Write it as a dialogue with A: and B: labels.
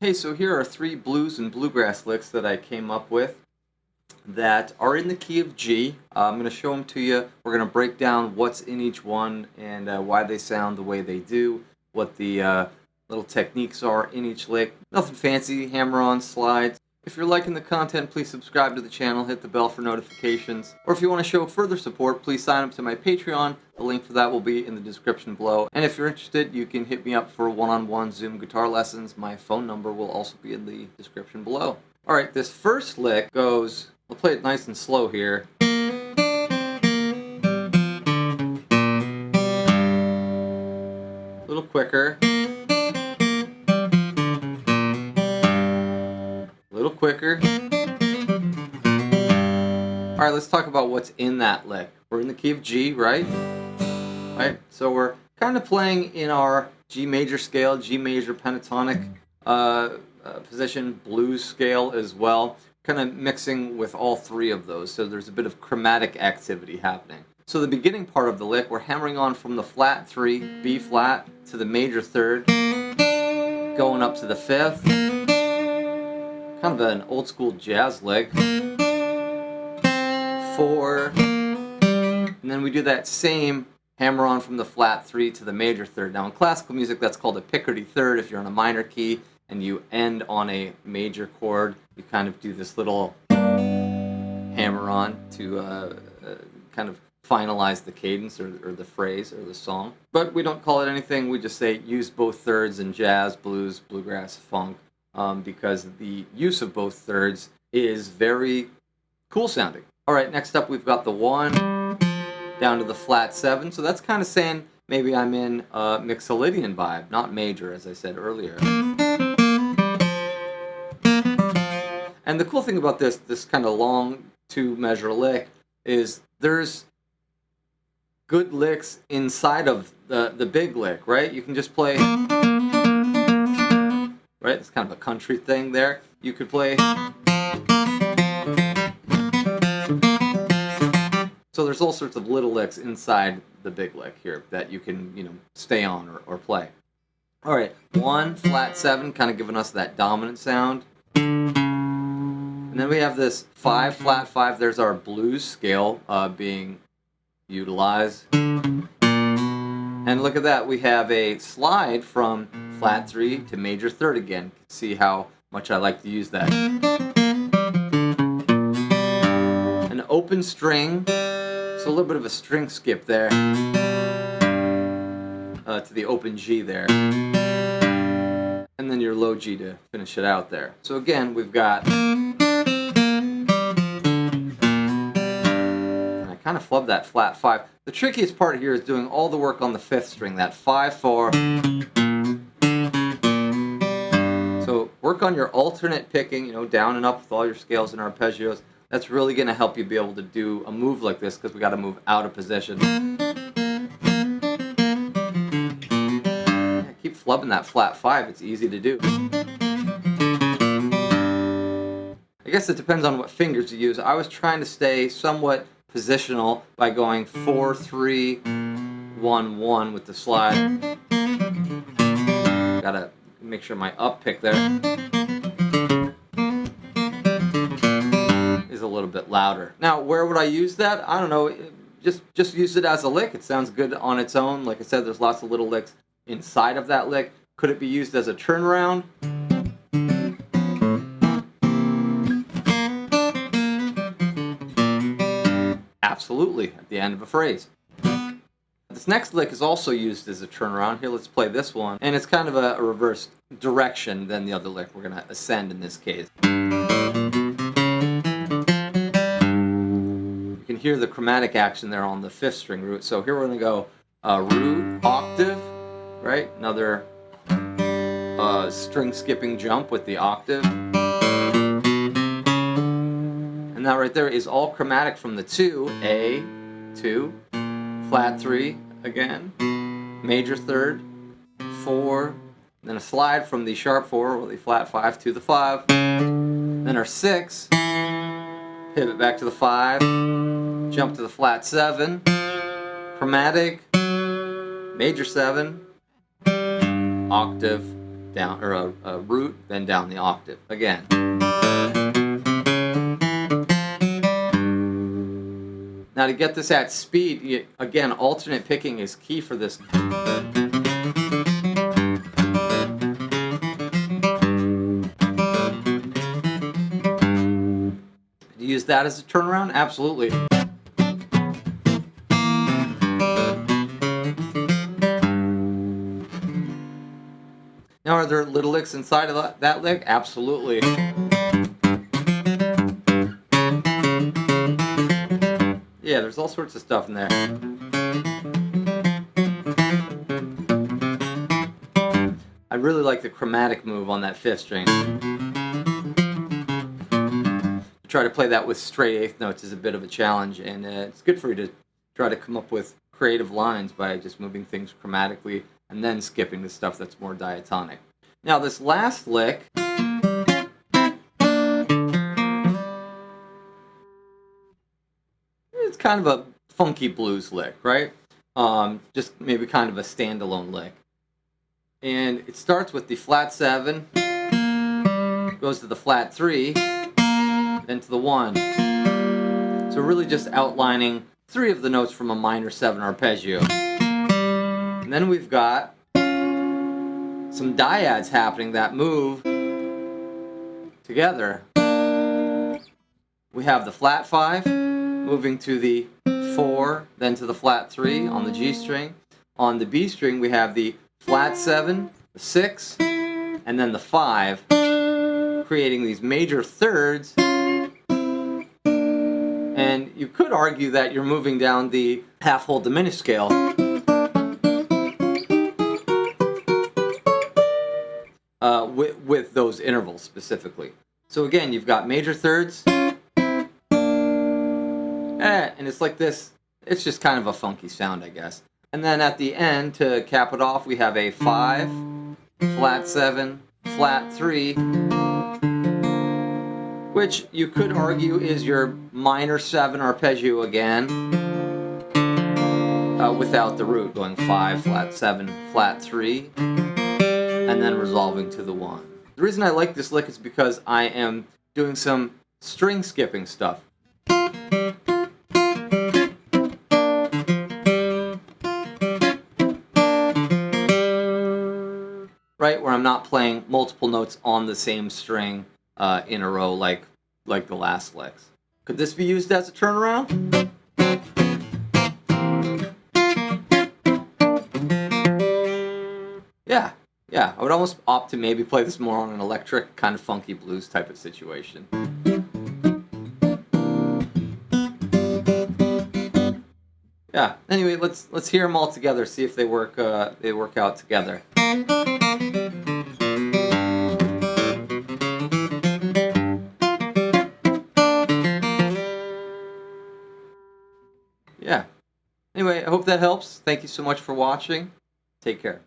A: Hey, so here are 3 blues and bluegrass licks that I came up with that are in the key of G. I'm going to show them to you. We're going to break down what's in each one and why they sound the way they do, what the little techniques are in each lick. Nothing fancy, hammer-on, slides. If you're liking the content, please subscribe to the channel, hit the bell for notifications. Or if you want to show further support, please sign up to my Patreon. The link for that will be in the description below. And if you're interested, you can hit me up for one-on-one Zoom guitar lessons. My phone number will also be in the description below. Alright, this first lick goes, we'll play it nice and slow here. A little quicker. A little quicker. Alright, let's talk about what's in that lick. We're in the key of G, right? Right? So we're kind of playing in our G major scale, G major pentatonic position, blues scale as well. Kind of mixing with all 3 of those, so there's a bit of chromatic activity happening. So the beginning part of the lick, we're hammering on from the flat 3, B flat, to the major 3rd, going up to the 5th. Kind of an old school jazz lick. 4, and then we do that same hammer on from the flat 3 to the major 3rd. Now in classical music that's called a Picardy 3rd. If you're in a minor key and you end on a major chord, you kind of do this little hammer on to kind of finalize the cadence or the phrase or the song. But we don't call it anything, we just say use both 3rds in jazz, blues, bluegrass, funk, because the use of both 3rds is very cool sounding. Alright, next up we've got the 1 down to the flat 7, so that's kind of saying maybe I'm in a Mixolydian vibe, not major as I said earlier. And the cool thing about this kind of long 2-measure lick is there's good licks inside of the big lick, right? You can just play, right? It's kind of a country thing there. You could play. So there's all sorts of little licks inside the big lick here that you can, stay on or play. Alright, 1, flat 7, kind of giving us that dominant sound. And then we have this 5, flat 5, there's our blues scale being utilized. And look at that, we have a slide from flat 3 to major 3rd again. See how much I like to use that. An open string. So a little bit of a string skip there to the open G there. And then your low G to finish it out there. So again, we've got... And I kind of flub that flat 5. The trickiest part here is doing all the work on the 5th string, that 5-4. So work on your alternate picking, down and up with all your scales and arpeggios. That's really going to help you be able to do a move like this because we got to move out of position. Yeah, keep flubbing that flat 5. It's easy to do. I guess it depends on what fingers you use. I was trying to stay somewhat positional by going 4-3-1-1 with the slide. Got to make sure my up pick there is a little bit louder. Now, where would I use that? I don't know. Just use it as a lick. It sounds good on its own. Like I said, there's lots of little licks inside of that lick. Could it be used as a turnaround? Absolutely, at the end of a phrase. This next lick is also used as a turnaround. Here, let's play this one. And it's kind of a reverse direction than the other lick. We're going to ascend in this case. You can hear the chromatic action there on the 5th string root. So here we're going to go root, octave, right? Another string skipping jump with the octave. And that right there is all chromatic from the 2, A, 2, flat 3 again, major 3rd, 4, then a slide from the sharp 4 or the flat 5 to the 5, then our 6, pivot back to the 5, jump to the flat 7, chromatic, major 7, octave, down, or a root, then down the octave again. Now to get this at speed, again, alternate picking is key for this. Use that as a turnaround? Absolutely. Now, are there little licks inside of that lick? Absolutely. Yeah, there's all sorts of stuff in there. I really like the chromatic move on that 5th string. Try to play that with straight 8th notes is a bit of a challenge, and it's good for you to try to come up with creative lines by just moving things chromatically and then skipping the stuff that's more diatonic. Now this last lick, it's kind of a funky blues lick, right? Just maybe kind of a standalone lick. And it starts with the flat 7, goes to the flat 3, then to the 1. So really just outlining 3 of the notes from a minor 7 arpeggio. And then we've got some dyads happening that move together. We have the flat 5 moving to the 4, then to the flat 3 on the G string. On the B string we have the flat 7, the 6, and then the 5, creating these major thirds. And you could argue that you're moving down the half-whole diminished scale. With those intervals specifically. So again, you've got major thirds. And it's like this. It's just kind of a funky sound, I guess. And then at the end, to cap it off, we have a 5, flat 7, flat 3. Which you could argue is your minor 7 arpeggio again, without the root, going 5, flat 7, flat 3, and then resolving to the 1. The reason I like this lick is because I am doing some string skipping stuff. Right, where I'm not playing multiple notes on the same string in a row like the last licks. Could this be used as a turnaround? Yeah, I would almost opt to maybe play this more on an electric, kind of funky blues type of situation. Yeah. Anyway, let's hear them all together. See if they work out together. Yeah. Anyway, I hope that helps. Thank you so much for watching. Take care.